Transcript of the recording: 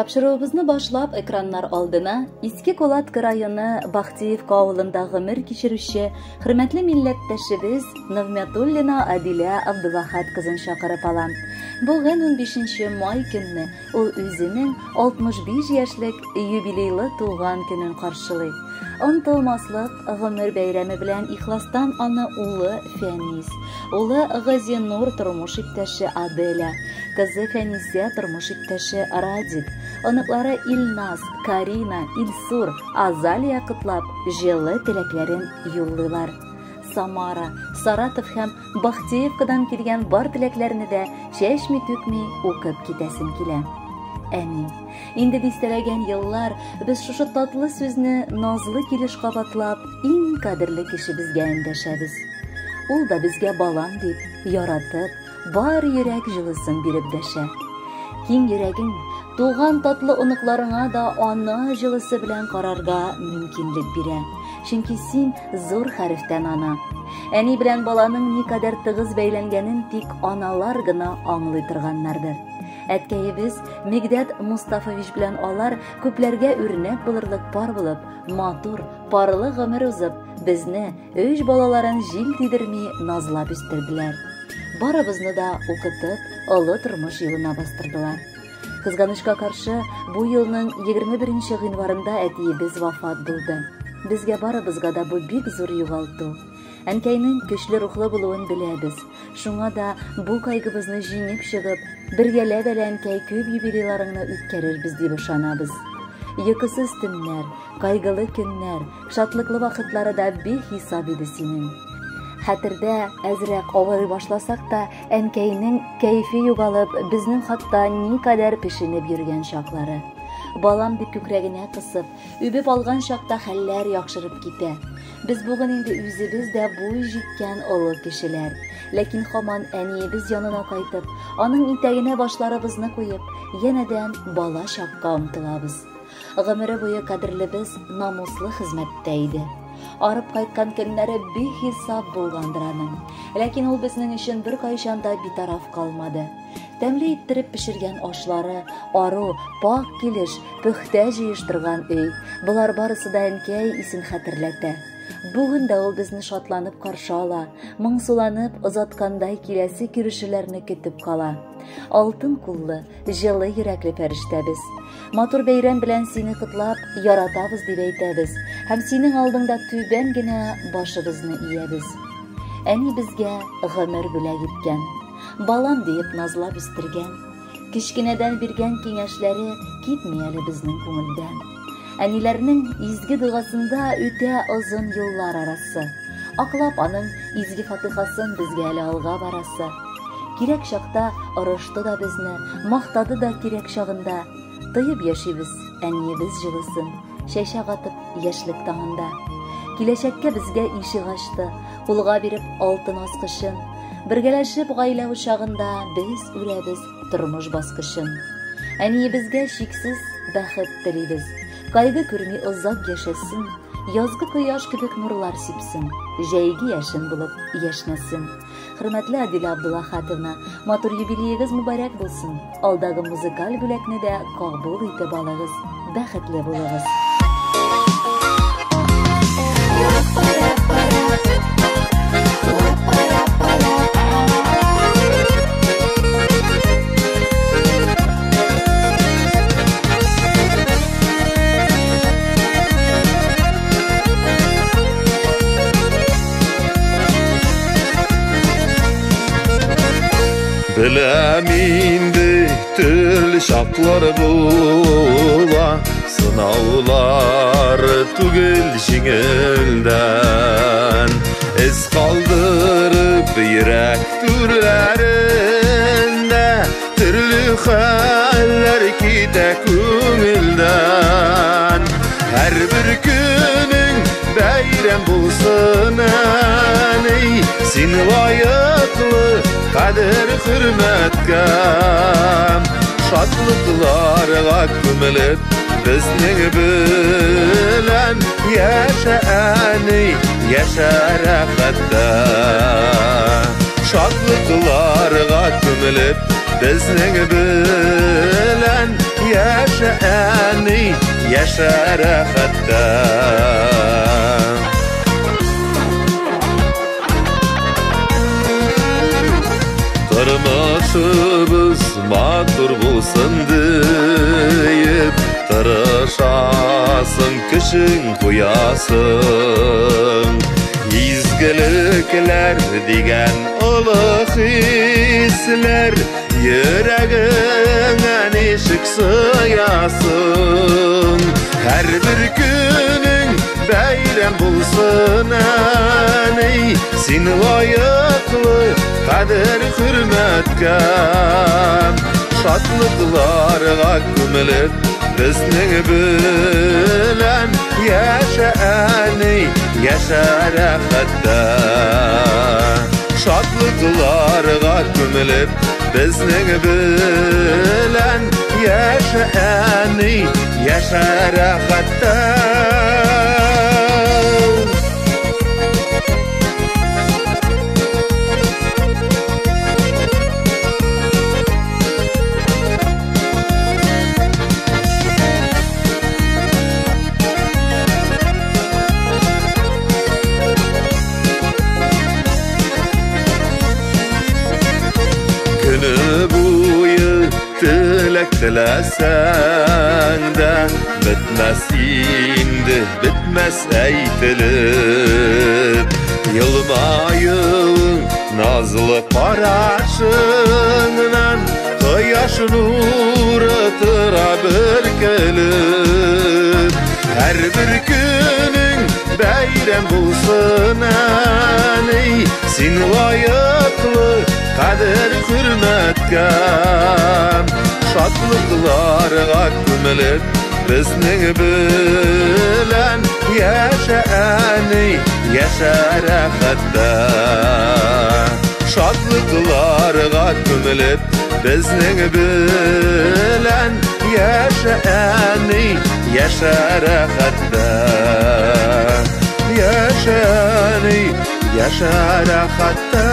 Тапшыруыбызны башлап экраннар алдына Иске Колатка районы Бахтиевка авылында гомер кичерүче хөрмәтле милләттәшебез Навмятуллина Адилә Абдуллахат кызын чакырып алам. Бүген 15 май көнне ул үзенең 65 яшьлек юбилейлы туган көнен каршылый. Онтылмаслык гомер бәйрәме белән ихластан аны улы Фәнис, улы Газинур тормыш иптәше Аделя, кызы Фәнисә тормыш иптәше Радик, оныклары Илназ, Карина, Илсур, Азалия кытлап җылы теләкләрен юллыйлар. Самара, Саратов һәм Бахтиевкадан килгән бар теләкләрне дә чәчми-түкми укып китәсем килә. Әни, инде дистәләгән еллар без шушы татлы сүзне назлы килеш кабатлап, иң кадерле кешебезгә эндәшәбез. Ул да безгә балам дип, яратып, бар йөрәк җылысын биреп дәшә. Киң йөрәгең туган татлы оныкларыңа да ана җылысы белән карарга мөмкинлек бирә. Чөнки син зур хәрефтән ана. Әни белән баланың никадәр тыгыз бәйләнгәнен тик аналар гына аңлый торганнардыр. Әткәебез Мигдәт Мустафович белән алар күпләргә үрнәк булырлык пар булып, матур, парлы гомер узып, безне, 3 балаларын җил тидерми назлап үстерделәр. Барыбызны да укытып, олы тормыш юлына бастырдылар. Кызганычка каршы, бу елның 21 гыйнварында әтиебез вафат булды. Безгә барыбызга да бу бик зур югалту. Әнкәйнең көчле рухлы булуын беләбез. Шуңа да бу кайгыбызны җиңеп чыгып, бергәләп әнкәй күп юбилейларыңны үткәрербез дип ышанабыз. Йокысыз төннәр, кайгылы көннәр, шатлыклы вакытлары да бихисап иде синең. Хәтердә әзрәк авырый башласак та, әнкәйнең кәйфе югалып, безнең хатта никадәр пешенеп йөргән чаклары. Балам дип күкрәгенә кысып, үбеп алган чакта хәлләр яхшырып китә. Без бүген инде үзебез дә буй җиткән олы кешеләр. Ләкин һаман әниебез янына кайтып, аның итәгенә башларыбызны куеп, янәдән бала чакка омтылабыз. Гомере буе кадерлебез намуслы хезмәттә иде. Арып кайткан көннәре бихисап булгандыр аның. Ләкин ул безнең өчен бер кайчан да битараф калмады. Тәмле иттереп пешергән ашлары, ару, пак килеш, пөхтә җыештырган өй, булар барысы да әнкәй исен хәтерләтә. Бүген дә ул безне шатланып каршы ала, моңсуланып озаткандай киләсе күрешүләрне көтеп кала. Алтын куллы, җылы йөрәкле фәрештәбез. Матур бәйрәм белән сине котлап, яратабыз дип әйтәбез, һәм синең алдыңда түбән генә башыбызны иябез. Әни безгә гомер бүләк иткән, балам диеп назлап үстергән, кичкенәдән биргән киңәшләре китми әле безнең күңелдән. Әниләрнең изге дугасында үтә озын юллар арасы, аклап аның изге фатихасын безгә әле алга барасы. Кирәк чакта орышты да безне, мактады да кирәк чагында. Тыйып яшибез әниебез җылысын, чәчәк атып яшьлек таңында. Киләчәккә безгә ишек ачты, кулга биреп алтын аскычын. Бергәләшеп гаилә учагында без үрәбез тормыш баскычын. Әниебезгә чиксез бәхет телибез. Кайгы күрми озак яшәсен, язгы кояш кебек нурлар сипсен, җәйге яшен булып яшнәсен. Хөрмәтле Адилә Абдуллахатовна, матур юбилеегез мөбарәк булсын. Алдагы музыкаль бүләкне дә кабул итеп алыгыз. Бәхетле булыгыз. Беләм инде төрле чаклар була, сынаулар түгел җиңелдән. Эз калдырып йөрәк түрләрендә, төрле хәлләр китә күңелдән. Һәрбер көнең бәйрәм булсын әни, син лаеклы кадер хөрмәткә. Шатлыкларга күмелеп безнең белән яшә әни, яшә рәхәттә. Шатлыкларга күмелеп безнең белән yaşani yaşa rahatta. Turmuşumuz matur bulsun deyip tırışasın, kışın koyasın. İzgilikler digen ılık hisler yüreğine eşik sıyasın. Her bir günün bayram bulsun aney, sin layıklı kader hürmetke. Şatlıklarga kömülüp bizning bilen yaşa aney yaşa rahatta. Şatlıklarga kömülüp bizning bilen yaşa aney yaşa rahatta. Günü boyu tilek tilesen de bitmez indi, bitmez eytilip. Yılmayın nazlı paraşından Koyaş nuru tıra bürkülüp. Her bir günün bayram bulsun aney, sin layıklı kader hürmetke. Şatlıklarga kömülüp bizning bilen yaşa aney yaşa rahatta. Şatlıklarga kömülüp bizning bilen yaşa aney yaşa rahatta. Yaşa aney yaşa rahatta.